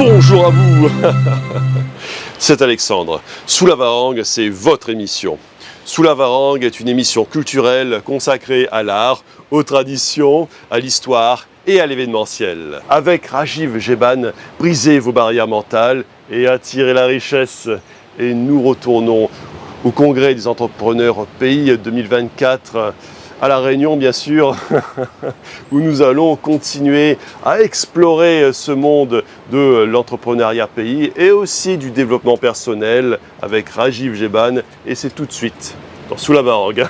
Bonjour à vous. C'est Alexandre. Sous la Varangue, c'est votre émission. Sous la Varangue est une émission culturelle consacrée à l'art, aux traditions, à l'histoire et à l'événementiel. Avec Rajiv Jeban, brisez vos barrières mentales et attirez la richesse. Et nous retournons au Congrès des entrepreneurs pays 2024 à La Réunion, bien sûr, où nous allons continuer à explorer ce monde de l'entrepreneuriat pays et aussi du développement personnel avec Rajiv Jeban. Et c'est tout de suite dans Sous la Varangue.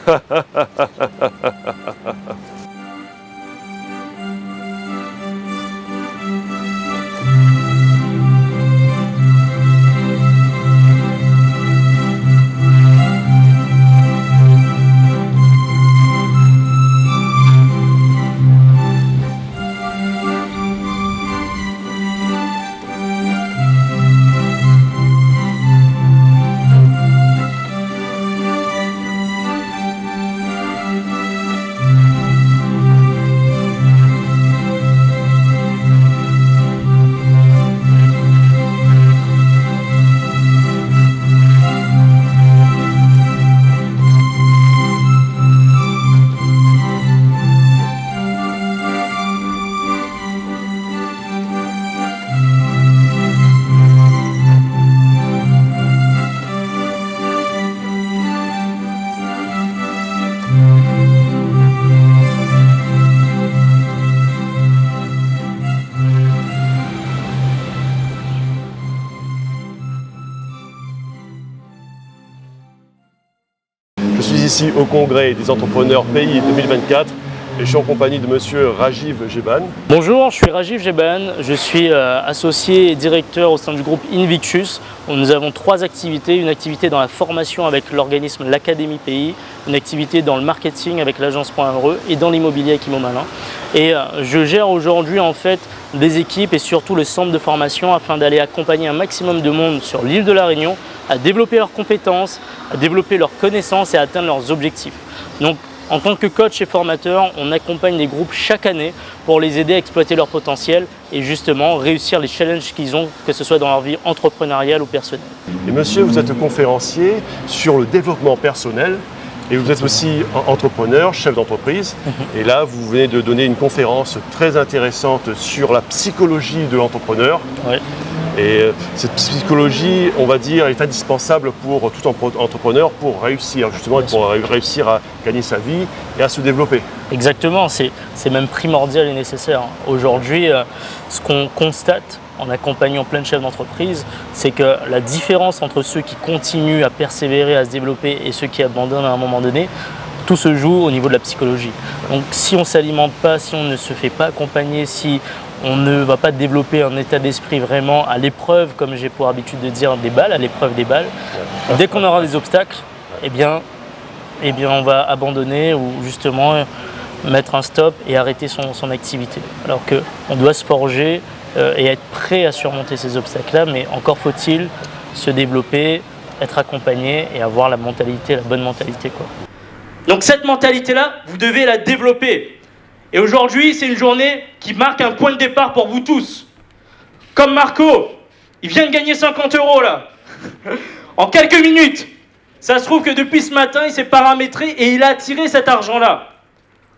Je suis ici au Congrès des entrepreneurs pays 2024 et je suis en compagnie de monsieur Rajiv Jeban. Bonjour, je suis Rajiv Jeban, je suis associé et directeur au sein du groupe Invictus. Nous avons 3 activités, une activité dans la formation avec l'organisme l'Académie Pays, une activité dans le marketing avec l'agence Point Heureux et dans l'immobilier avec Imo Malin. Et je gère aujourd'hui en fait des équipes et surtout le centre de formation afin d'aller accompagner un maximum de monde sur l'île de la Réunion à développer leurs compétences, à développer leurs connaissances et à atteindre leurs objectifs. Donc, en tant que coach et formateur, on accompagne des groupes chaque année pour les aider à exploiter leur potentiel et justement réussir les challenges qu'ils ont, que ce soit dans leur vie entrepreneuriale ou personnelle. Et monsieur, vous êtes conférencier sur le développement personnel et vous êtes aussi entrepreneur, chef d'entreprise. Et là, vous venez de donner une conférence très intéressante sur la psychologie de l'entrepreneur. Oui. Et cette psychologie, on va dire, est indispensable pour tout entrepreneur pour réussir, justement, pour réussir à gagner sa vie et à se développer. Exactement, c'est même primordial et nécessaire. Aujourd'hui, ce qu'on constate en accompagnant plein de chefs d'entreprise, c'est que la différence entre ceux qui continuent à persévérer, à se développer et ceux qui abandonnent à un moment donné, tout se joue au niveau de la psychologie. Donc si on ne s'alimente pas, si on ne se fait pas accompagner, si on ne va pas développer un état d'esprit vraiment à l'épreuve, comme j'ai pour habitude de dire, des balles, à l'épreuve des balles, dès qu'on aura des obstacles, eh bien on va abandonner ou justement mettre un stop et arrêter son activité. Alors qu'on doit se forger et être prêt à surmonter ces obstacles-là, mais encore faut-il se développer, être accompagné et avoir la mentalité, la bonne mentalité, quoi. Donc cette mentalité-là, vous devez la développer. Et aujourd'hui, c'est une journée qui marque un point de départ pour vous tous. Comme Marco, il vient de gagner 50 € là, en quelques minutes. Ça se trouve que depuis ce matin, il s'est paramétré et il a attiré cet argent-là.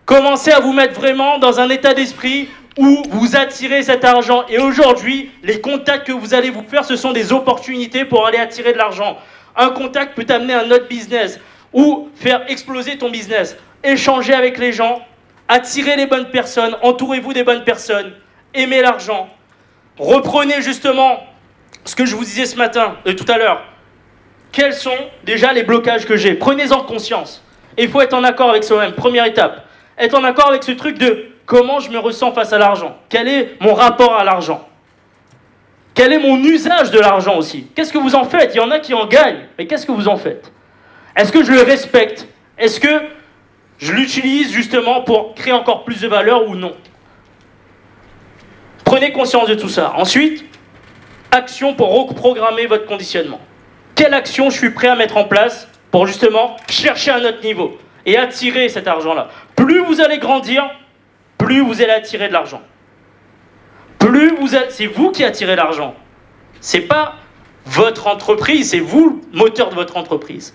Commencez à vous mettre vraiment dans un état d'esprit où vous attirez cet argent. Et aujourd'hui, les contacts que vous allez vous faire, ce sont des opportunités pour aller attirer de l'argent. Un contact peut t'amener à un autre business ou faire exploser ton business. Échanger avec les gens, attirez les bonnes personnes, entourez-vous des bonnes personnes, aimez l'argent. Reprenez justement ce que je vous disais ce matin, tout à l'heure. Quels sont déjà les blocages que j'ai? Prenez-en conscience. Et il faut être en accord avec soi-même. Première étape, être en accord avec ce truc de comment je me ressens face à l'argent. Quel est mon rapport à l'argent? Quel est mon usage de l'argent aussi? Qu'est-ce que vous en faites? Il y en a qui en gagnent, mais qu'est-ce que vous en faites? Est-ce que je le respecte? Est-ce que je l'utilise justement pour créer encore plus de valeur ou non? Prenez conscience de tout ça. Ensuite, action pour reprogrammer votre conditionnement. Quelle action je suis prêt à mettre en place pour justement chercher un autre niveau et attirer cet argent-là? Plus vous allez grandir, plus vous allez attirer de l'argent. C'est vous qui attirez l'argent. c'est pas votre entreprise, c'est vous le moteur de votre entreprise.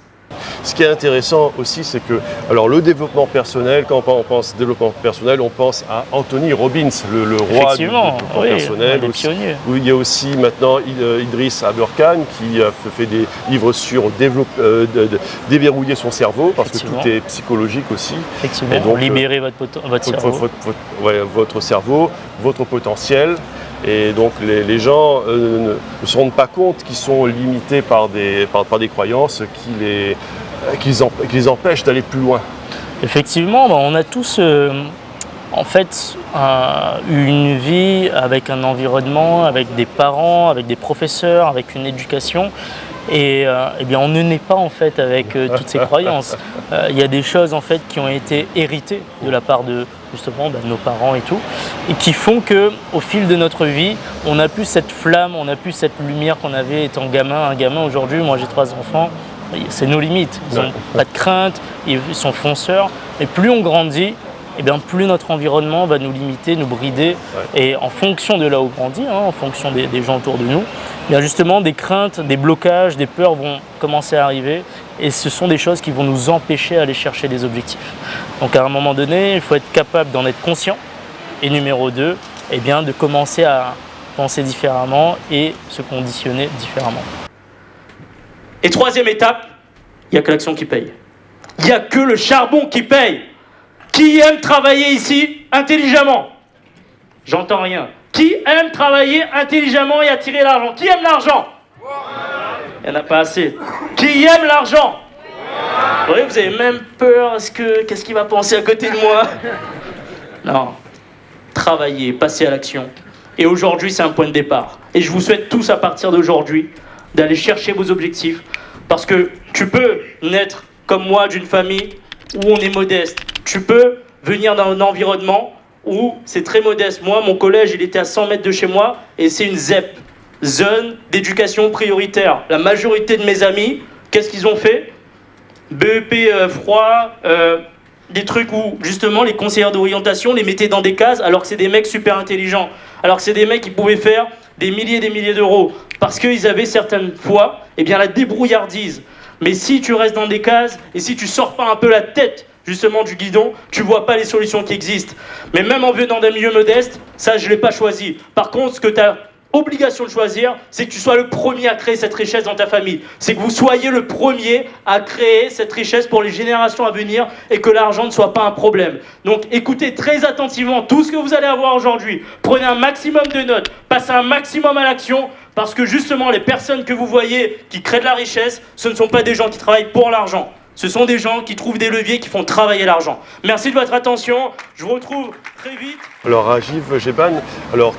Ce qui est intéressant aussi, c'est que alors le développement personnel, quand on pense développement personnel, on pense à Anthony Robbins, le roi du développement personnel. Des pionniers. Où il y a aussi maintenant Idriss Aberkan qui fait des livres sur déverrouiller son cerveau, parce que tout est psychologique aussi. Effectivement, et donc, libérer votre cerveau. Votre cerveau, votre potentiel. Et donc les gens ne se rendent pas compte qu'ils sont limités par des croyances qui les empêchent d'aller plus loin. Effectivement, on a tous en fait une vie avec un environnement, avec des parents, avec des professeurs, avec une éducation. Et eh bien on ne naît pas en fait avec toutes ces croyances. Il y a des choses en fait qui ont été héritées de la part de justement de nos parents et tout, et qui font que au fil de notre vie, on n'a plus cette flamme, on n'a plus cette lumière qu'on avait étant gamin. Un gamin aujourd'hui, moi j'ai 3 enfants, c'est nos limites. Ils n'ont pas de crainte, ils sont fonceurs. Et plus on grandit, eh bien, plus notre environnement va nous limiter, nous brider. Ouais. Et en fonction de là où on grandit, en fonction des gens autour de nous, eh bien justement, des craintes, des blocages, des peurs vont commencer à arriver. Et ce sont des choses qui vont nous empêcher d'aller chercher des objectifs. Donc à un moment donné, il faut être capable d'en être conscient. Et numéro 2, eh bien, de commencer à penser différemment et se conditionner différemment. Et 3e étape, il n'y a que l'action qui paye. Il n'y a que le charbon qui paye. Qui aime travailler ici intelligemment? J'entends rien. Qui aime travailler intelligemment et attirer l'argent? Qui aime l'argent? Il n'y en a pas assez. Qui aime l'argent? Oui, vous avez même peur. Qu'est-ce qu'il va penser à côté de moi? Non. Travaillez, passez à l'action. Et aujourd'hui, c'est un point de départ. Et je vous souhaite tous, à partir d'aujourd'hui, d'aller chercher vos objectifs. Parce que tu peux naître comme moi d'une famille où on est modeste. Tu peux venir dans un environnement où c'est très modeste. Moi, mon collège, il était à 100 mètres de chez moi et c'est une ZEP, zone d'éducation prioritaire. La majorité de mes amis, qu'est-ce qu'ils ont fait? BEP froid, des trucs où justement les conseillères d'orientation les mettaient dans des cases alors que c'est des mecs super intelligents. Alors que c'est des mecs qui pouvaient faire des milliers d'euros parce qu'ils avaient certaines fois la débrouillardise. Mais si tu restes dans des cases et si tu sors pas un peu la tête justement du guidon, tu vois pas les solutions qui existent. Mais même en venant d'un milieu modeste, ça je l'ai pas choisi. Par contre, ce que tu as obligation de choisir, c'est que tu sois le premier à créer cette richesse dans ta famille. C'est que vous soyez le premier à créer cette richesse pour les générations à venir et que l'argent ne soit pas un problème. Donc écoutez très attentivement tout ce que vous allez avoir aujourd'hui. Prenez un maximum de notes, passez un maximum à l'action parce que justement les personnes que vous voyez qui créent de la richesse, ce ne sont pas des gens qui travaillent pour l'argent. Ce sont des gens qui trouvent des leviers qui font travailler l'argent. Merci de votre attention. Je vous retrouve très vite. Alors Rajiv Jeban,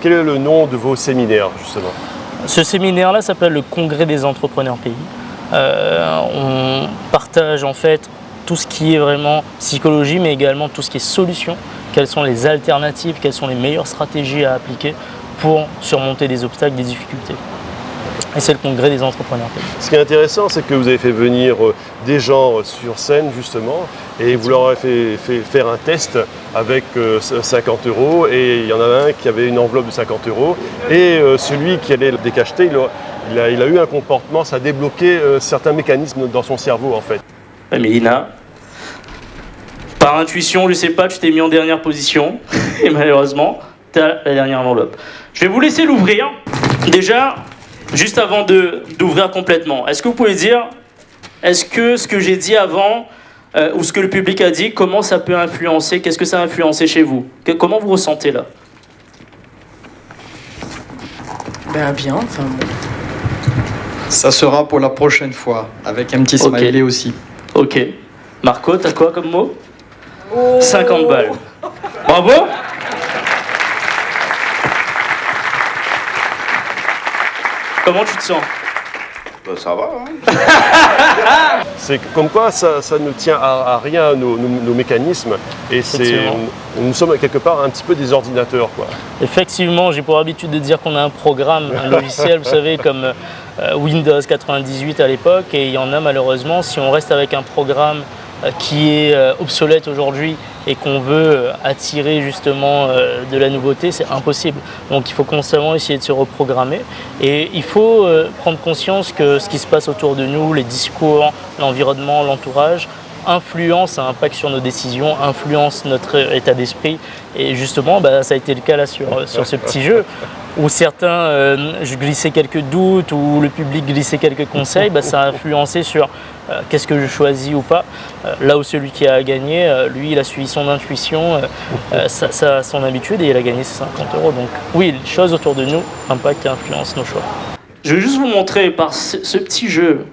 quel est le nom de vos séminaires justement? Ce séminaire-là s'appelle le Congrès des entrepreneurs pays. On partage en fait tout ce qui est vraiment psychologie, mais également tout ce qui est solution. Quelles sont les alternatives, quelles sont les meilleures stratégies à appliquer pour surmonter des obstacles, des difficultés. Et c'est le Congrès des entrepreneurs pays. Ce qui est intéressant, c'est que vous avez fait venir des gens sur scène justement et vous leur avez fait faire un test avec 50 € et il y en a un qui avait une enveloppe de 50 € et celui qui allait le décacheter, il a eu un comportement, ça a débloqué certains mécanismes dans son cerveau en fait. Ouais, mais Lina, par intuition, je sais pas, tu t'es mis en dernière position et malheureusement, tu as la dernière enveloppe. Je vais vous laisser l'ouvrir. Déjà, juste avant d'ouvrir complètement, est-ce que vous pouvez dire, est-ce que ce que j'ai dit avant, ou ce que le public a dit, comment ça peut influencer, qu'est-ce que ça a influencé chez vous? Comment vous ressentez là? Ben bien, enfin bon. Ça sera pour la prochaine fois, avec un petit smiley aussi. Ok. Marco, t'as quoi comme mot? 50 balles. Bravo! Comment tu te sens? Ça va, hein. C'est comme quoi ça ne tient à rien nos mécanismes et nous sommes quelque part un petit peu des ordinateurs, quoi. Effectivement, j'ai pour habitude de dire qu'on a un programme, un logiciel, vous savez, comme Windows 98 à l'époque, et il y en a malheureusement, si on reste avec un programme qui est obsolète aujourd'hui et qu'on veut attirer justement de la nouveauté, c'est impossible. Donc il faut constamment essayer de se reprogrammer et il faut prendre conscience que ce qui se passe autour de nous, les discours, l'environnement, l'entourage, influence, un impact sur nos décisions, influence notre état d'esprit. Et justement, ça a été le cas là sur ce petit jeu, où certains glissaient quelques doutes, où le public glissait quelques conseils, ça a influencé sur qu'est-ce que je choisis ou pas. Là où celui qui a gagné, lui, il a suivi son intuition, son habitude, et il a gagné ses 50 €. Donc oui, les choses autour de nous impactent et influencent nos choix. Je vais juste vous montrer par ce petit jeu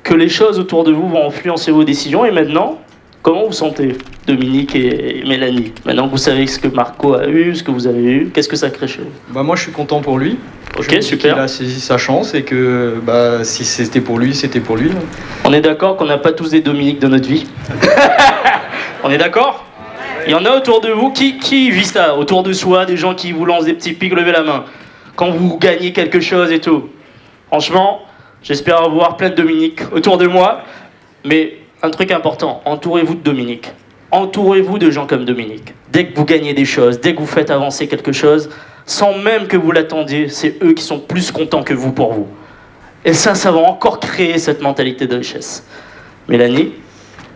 que les choses autour de vous vont influencer vos décisions. Et maintenant, comment vous sentez, Dominique et Mélanie? Maintenant que vous savez ce que Marco a eu, ce que vous avez eu, qu'est-ce que ça crée chez vous? Moi, je suis content pour lui. Ok, Je me dis super. qu'il a saisi sa chance et que si c'était pour lui, c'était pour lui. On est d'accord qu'on n'a pas tous des Dominique dans notre vie? On est d'accord? Il y en a autour de vous qui vit ça, autour de soi, des gens qui vous lancent des petits pics, levez la main. Quand vous gagnez quelque chose et tout. Franchement, j'espère avoir plein de Dominique autour de moi. Mais un truc important, entourez-vous de Dominique. Entourez-vous de gens comme Dominique. Dès que vous gagnez des choses, dès que vous faites avancer quelque chose, sans même que vous l'attendiez, c'est eux qui sont plus contents que vous pour vous. Et ça va encore créer cette mentalité de richesse. Mélanie?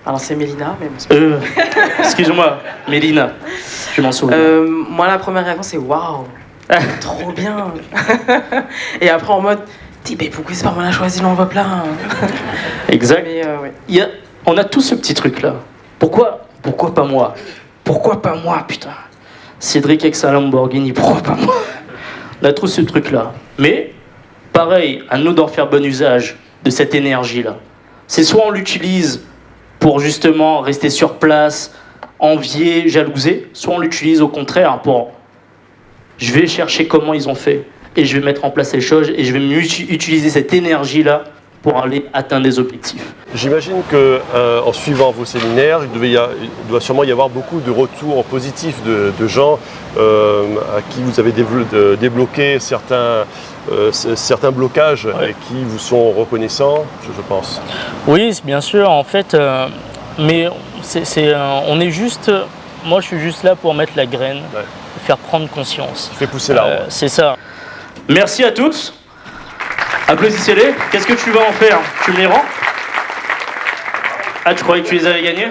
Alors c'est Mélina, mais bon, Excuse-moi, Mélina, je m'en souviens. moi la première réaction c'est waouh, trop bien. Et après en mode, mais pourquoi c'est pas moi la choisi l'enveloppe là? Exact. Mais ouais. On a tous ce petit truc-là. Pourquoi pas moi? Pourquoi pas moi, putain? Cédric avec sa Lamborghini, pourquoi pas moi? On a tous ce truc-là. Mais, pareil, à nous d'en faire bon usage de cette énergie-là. C'est soit on l'utilise pour justement rester sur place, envier, jalouser, soit on l'utilise au contraire pour... Je vais chercher comment ils ont fait, et je vais mettre en place les choses, et je vais utiliser cette énergie-là pour aller atteindre des objectifs. J'imagine que en suivant vos séminaires, il doit sûrement y avoir beaucoup de retours positifs de gens à qui vous avez débloqué certains blocages et qui vous sont reconnaissants, je pense. Oui, bien sûr, en fait, mais on est juste... Moi, je suis juste là pour mettre la graine, faire prendre conscience. Fais pousser l'arbre. C'est ça. Merci à tous. Applaudissez-les. Qu'est-ce que tu vas en faire? Tu me les rends? Ah, tu croyais que tu les avais gagnés?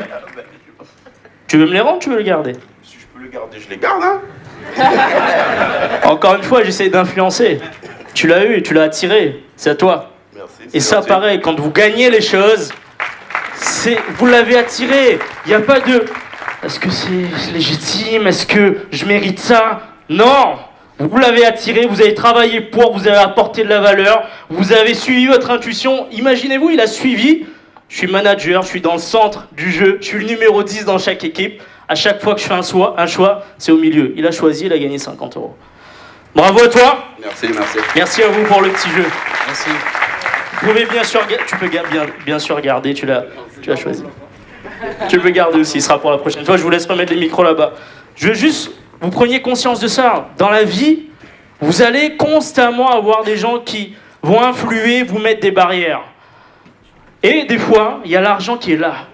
Tu veux me les rendre ou tu veux les garder? Si je peux le garder, je les garde, hein. Encore une fois, j'essaie d'influencer. Tu l'as eu, tu l'as attiré. C'est à toi. Merci. Et ça, gentil. pareil, quand vous gagnez les choses, vous l'avez attiré. Il n'y a pas de... Est-ce que c'est légitime? Est-ce que je mérite ça? Non! Vous l'avez attiré, vous avez travaillé pour, vous avez apporté de la valeur, vous avez suivi votre intuition. Imaginez-vous, il a suivi. Je suis manager, je suis dans le centre du jeu, je suis le numéro 10 dans chaque équipe. À chaque fois que je fais un choix, c'est au milieu. Il a choisi, il a gagné 50 €. Bravo à toi. Merci. Merci à vous pour le petit jeu. Merci. Vous pouvez tu peux bien sûr garder, tu l'as choisi. Tu peux garder aussi, ce sera pour la prochaine fois. Je vous laisse remettre les micros là-bas. Je veux juste, vous preniez conscience de ça. Dans la vie, vous allez constamment avoir des gens qui vont influer, vous mettre des barrières. Et des fois, il y a l'argent qui est là.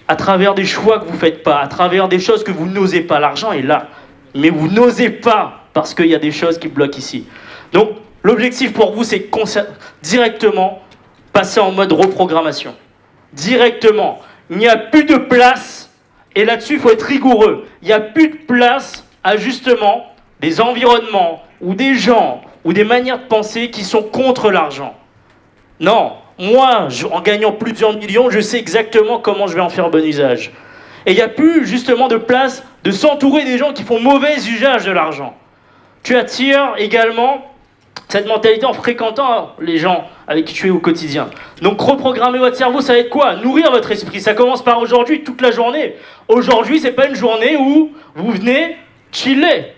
À travers des choix que vous ne faites pas, à travers des choses que vous n'osez pas. L'argent est là. Mais vous n'osez pas parce qu'il y a des choses qui bloquent ici. Donc, l'objectif pour vous, c'est directement passer en mode reprogrammation. Directement. Il n'y a plus de place, et là-dessus, il faut être rigoureux. Il n'y a plus de place à justement des environnements, ou des gens, ou des manières de penser qui sont contre l'argent. Non, moi, en gagnant plusieurs millions, je sais exactement comment je vais en faire bon usage. Et il n'y a plus justement de place de s'entourer des gens qui font mauvais usage de l'argent. Tu attires également cette mentalité en fréquentant les gens avec qui tu es au quotidien. Donc reprogrammer votre cerveau, ça va être quoi? Nourrir votre esprit. Ça commence par aujourd'hui, toute la journée. Aujourd'hui, c'est pas une journée où vous venez chiller.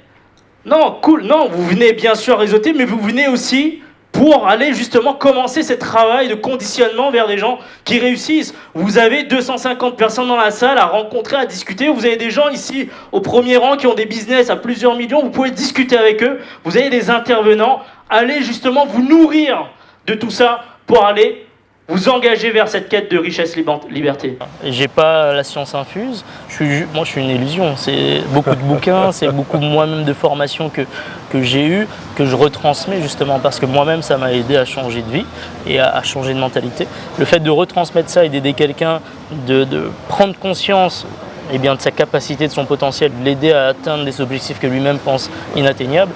Non, cool. Non, vous venez bien sûr réseauter, mais vous venez aussi pour aller justement commencer ce travail de conditionnement vers des gens qui réussissent. Vous avez 250 personnes dans la salle à rencontrer, à discuter. Vous avez des gens ici au premier rang qui ont des business à plusieurs millions. Vous pouvez discuter avec eux. Vous avez des intervenants. Allez justement vous nourrir de tout ça pour aller vous engager vers cette quête de richesse liberté. Et j'ai pas la science infuse, moi je suis une illusion, c'est beaucoup de bouquins, c'est beaucoup moi-même de formations que j'ai eues, que je retransmets justement parce que moi-même ça m'a aidé à changer de vie et à changer de mentalité. Le fait de retransmettre ça et d'aider quelqu'un, de prendre conscience eh bien, de sa capacité, de son potentiel, de l'aider à atteindre des objectifs que lui-même pense inatteignables,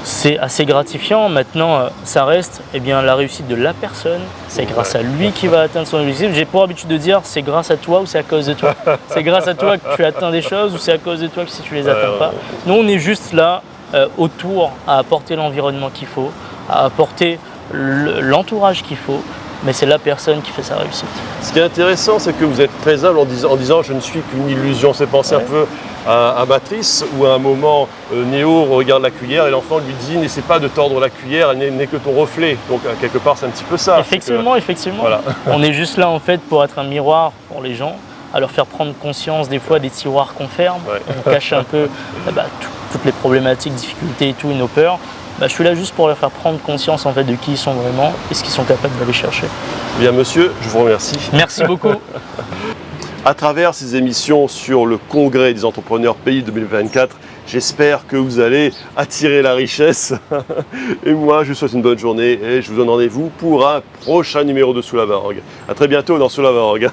c'est assez gratifiant. Maintenant, ça reste eh bien, la réussite de la personne. C'est grâce à lui qui va atteindre son objectif. J'ai pour habitude de dire c'est grâce à toi ou c'est à cause de toi. C'est grâce à toi que tu atteins des choses ou c'est à cause de toi que si tu les atteins pas. Nous, on est juste là autour à apporter l'environnement qu'il faut, à apporter l'entourage qu'il faut. Mais c'est la personne qui fait sa réussite. Ce qui est intéressant, c'est que vous êtes très humble en disant je ne suis qu'une illusion. C'est penser un peu à Matrice, où à un moment, Néo regarde la cuillère et l'enfant lui dit n'essaie pas de tordre la cuillère, elle n'est que ton reflet. Donc quelque part, c'est un petit peu ça. Effectivement. Voilà. On est juste là en fait pour être un miroir pour les gens, à leur faire prendre conscience des fois des tiroirs qu'on ferme, on cache un peu toutes les problématiques, difficultés et tout, et nos peurs. Je suis là juste pour leur faire prendre conscience en fait de qui ils sont vraiment et ce qu'ils sont capables d'aller chercher. Bien monsieur, je vous remercie. Merci beaucoup. À travers ces émissions sur le Congrès des entrepreneurs pays 2024, j'espère que vous allez attirer la richesse. Et moi, je vous souhaite une bonne journée et je vous donne rendez-vous pour un prochain numéro de Sous la Varangue. À très bientôt dans Sous la Varangue.